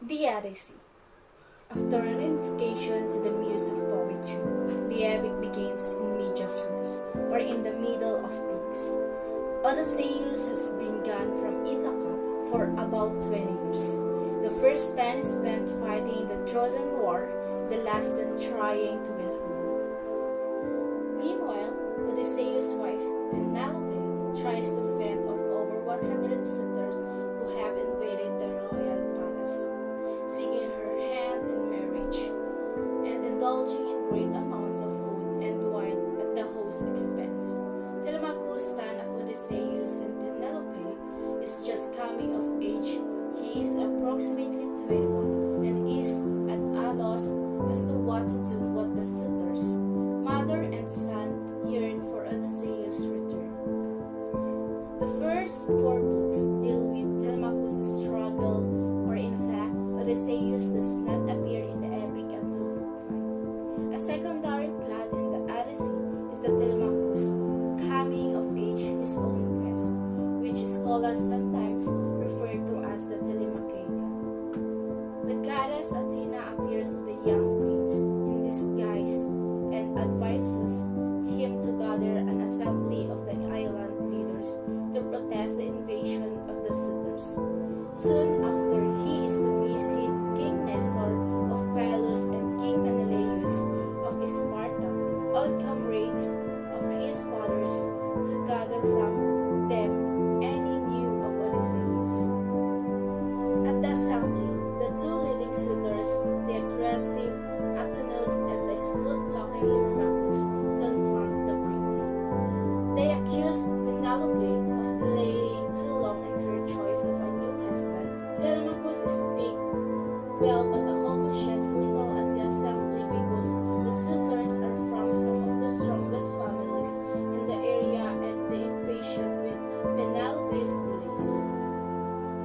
The Odyssey. After an invocation to the muse of poetry, the epic begins in medias res, or in the middle of things. Odysseus has been gone from Ithaca for about 20 years. The first 10 spent fighting the Trojan War, the last 10 trying to get home. Meanwhile, Odysseus' wife, Penelope, tries to fend off over 100 suitors who have invaded the royal palace, seeking her hand in marriage, and indulging in great amounts of food and wine at the host's expense. Telemachus, son of Odysseus and Penelope, is just coming of age. He is approximately 21 and is at a loss as to what to do with the suitors. Mother and son yearn for Odysseus' return. The first four books deal with Telemachus' struggle, or in fact, Odysseus does not appear in the epic until book 5. A secondary plot in the Odyssey is the Telemachus coming of age, his own quest, which scholars sometimes refer to as the Telemachia. The goddess Athena appears to the young prince in disguise and advises him to gather an assembly of the island leaders to protest the invasion of the suitors. Soon after, he is to visit King Nestor of Pylos and King Menelaus of Sparta, all comrades of his fathers, to gather from them any news of Odysseus. At the assembly, the two leading suitors, the aggressive Athanos and the smooth-talking Eurymachus, confront the prince. They accuse Penelope of delaying too long in her choice of a new husband. Telemachus speaks well but accomplishes little at the assembly because the suitors are from some of the strongest families in the area and they impatient with Penelope's delays.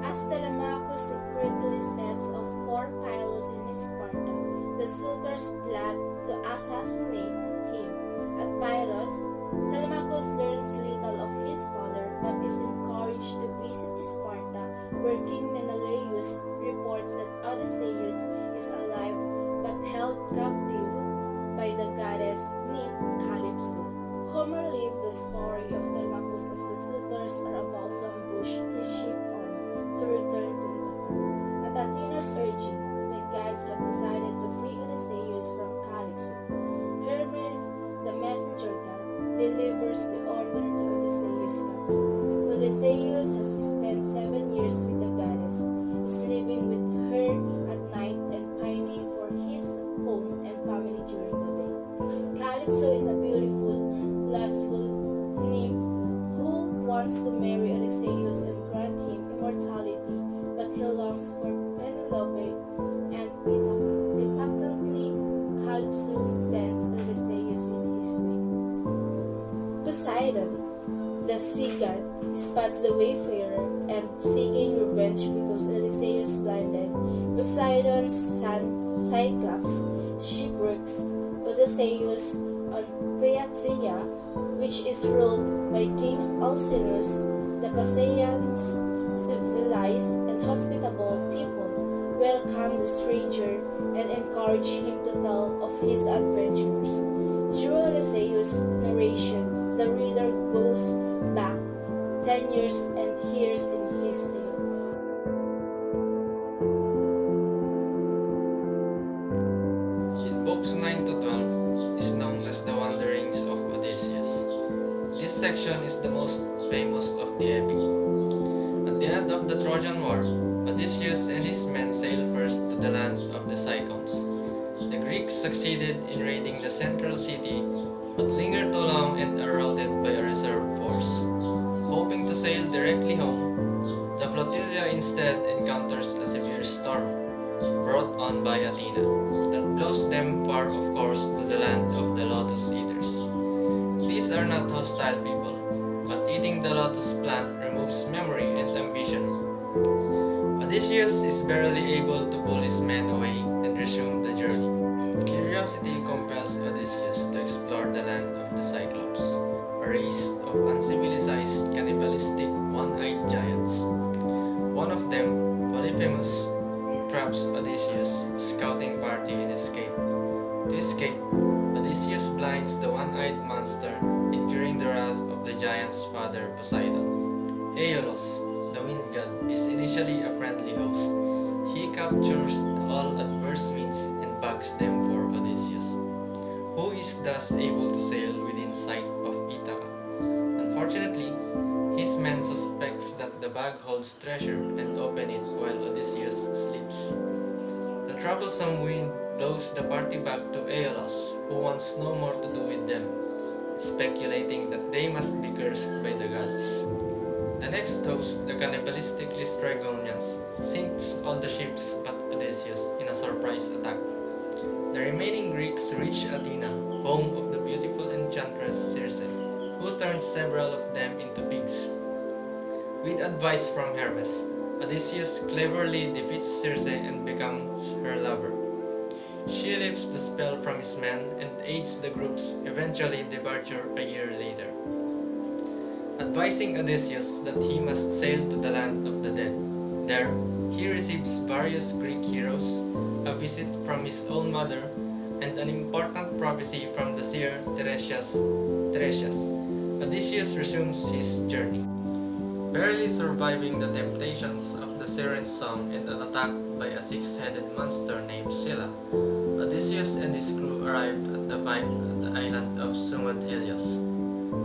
As Telemachus secretly sets off 4 Pylos in Sparta, the suitors plot to assassinate him. At Pylos, Telemachus learns little of his father but is encouraged to visit Sparta, where King Menelaus reports that Odysseus is alive but held captive by the goddess named Calypso. Homer leaves the story of Telemachus as the suitors are about to ambush his ship to return to Ithaca. At Athena's urging, the gods have decided to free Odysseus from Calypso. Hermes, the messenger god, delivers the order to Odysseus' captor. Odysseus has spent 7 years with the goddess, sleeping with her at night and pining for his home and family during the day. Calypso is a beautiful, lustful nymph who wants to marry Odysseus and grant him immortality, but he longs for Penelope and Ithaca. Reluctantly, Calypso sends Odysseus in his way. Poseidon, the sea god, spots the wayfarer and, seeking revenge because Odysseus blinded Poseidon's son Cyclops, shipwrecks Odysseus on Phaeacia, which is ruled by King Alcinous. The Phaeacians, civilized and hospitable people, welcome the stranger and encourage him to tell of his adventures. Through Odysseus' narration, the reader goes back 10 years and hears in his tale. In books 9 to 12 is known as the Wanderings of Odysseus. This section is the most famous of the epic. At the end of the Trojan War, Odysseus and his men sailed first to the land of the Cicons. The Greeks succeeded in raiding the central city, but lingered too long and are routed by a reserve force. Hoping to sail directly home, the flotilla instead encounters a severe storm, brought on by Athena, that blows them far off course to the land of the Lotus Eaters. These are not hostile people, but eating the lotus plant removes memory and ambition. Odysseus is barely able to pull his men away and resume the journey. Curiosity compels Odysseus to explore the land of the Cyclops, a race of uncivilized, cannibalistic, one-eyed giants. One of them, Polyphemus, traps Odysseus' scouting party in escape. To escape, Odysseus blinds the one-eyed monster, incurring the wrath of the giant's father Poseidon. Aeolus, the wind god, is initially a friendly host. He captures all adverse winds and bags them for Odysseus, who is thus able to sail within sight of Ithaca. Unfortunately, his men suspects that the bag holds treasure and open it while Odysseus sleeps. The troublesome wind blows the party back to Aeolus, who wants no more to do with them, speculating that they must be cursed by the gods. The next host, the cannibalistic Laestrygonians, sinks all the ships but Odysseus in a surprise attack. The remaining Greeks reach Athena, home of the beautiful enchantress Circe, who turns several of them into pigs. With advice from Hermes, Odysseus cleverly defeats Circe and becomes her lover. She lifts the spell from his men and aids the group's eventually departure a year later, advising Odysseus that he must sail to the land of the dead. There, he receives various Greek heroes, a visit from his own mother, and an important prophecy from the seer Tiresias. Odysseus resumes his journey. Barely surviving the temptations of the Siren's song and an attack by a six-headed monster named Scylla, Odysseus and his crew arrived at the fight at the island of Sumud Helios.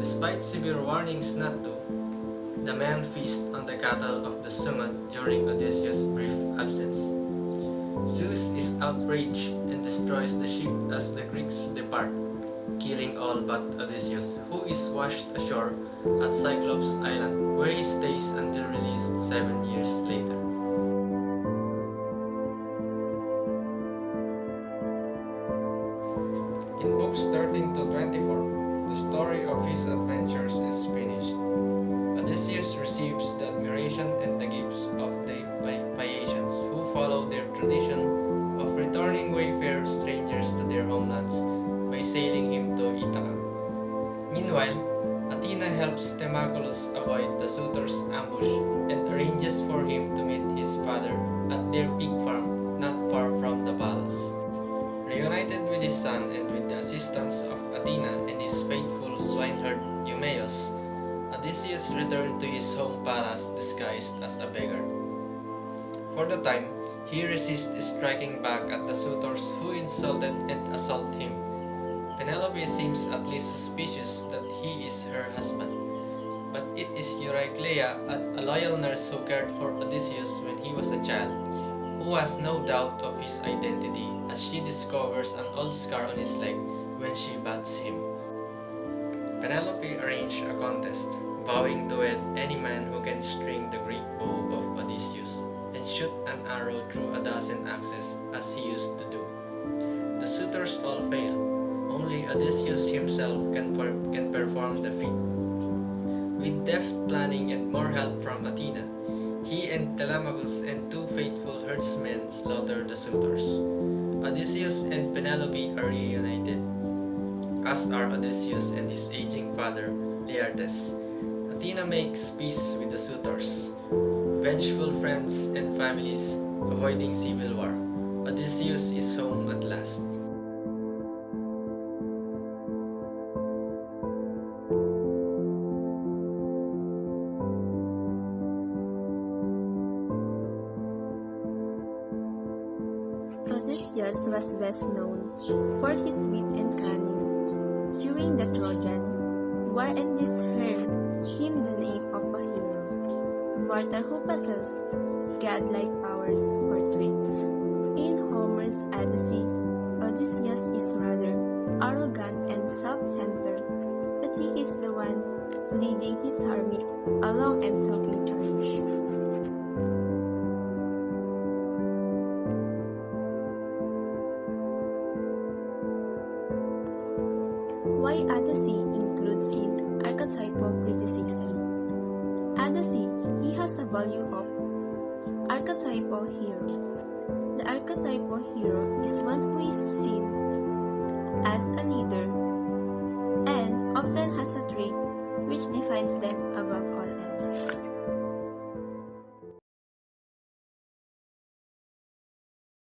Despite severe warnings not to, the men feast on the cattle of the Sumud during Odysseus' brief absence. Zeus is outraged and destroys the ship as the Greeks depart, killing all but Odysseus, who is washed ashore at Cyclops Island, where he stays until released 7 years later. In books 13 to 24, the story of his adventures is finished. Odysseus receives the admiration and the gifts of the Phaeacians, who follow their tradition of returning wayfarer strangers to their homelands by sailing him to Ithaca. Meanwhile, Athena helps Temaculus avoid the suitors' ambush and arranges for him to meet his father at their pig farm not far from the palace. Reunited with his son and with the assistance of Athena and his faithful swineherd Eumaeus, Odysseus returned to his home palace disguised as a beggar. For the time, he resists striking back at the suitors who insulted and assaulted him. Penelope seems at least suspicious that he is her husband, but it is Euryclea, a loyal nurse who cared for Odysseus when he was a child, who has no doubt of his identity as she discovers an old scar on his leg when she bats him. Penelope arranged a contest, vowing to wed any man who can string the Greek bow of Odysseus and shoot an arrow through a dozen axes as he used to do. The suitors all fail. Only Odysseus himself can perform the feat. With deft planning and more help from Athena, he and Telemachus and two faithful herdsmen slaughter the suitors. Odysseus and Penelope are reunited, as are Odysseus and his aging father, Laertes. Athena makes peace with the suitors. Vengeful friends and families, avoiding civil war. Odysseus is home at last. Odysseus was best known for his wit and cunning. During the Trojan War, and this earned him the name of a hero, a mortal who possessed godlike powers or traits. In Homer's Odyssey, Odysseus is rather arrogant and self-centered, but he is the one leading his army along and taking charge. Why Odyssey includes in archetypal criticism. Odyssey, he has a value of archetypal hero. The archetypal hero is one who is seen as a leader and often has a trait which defines them above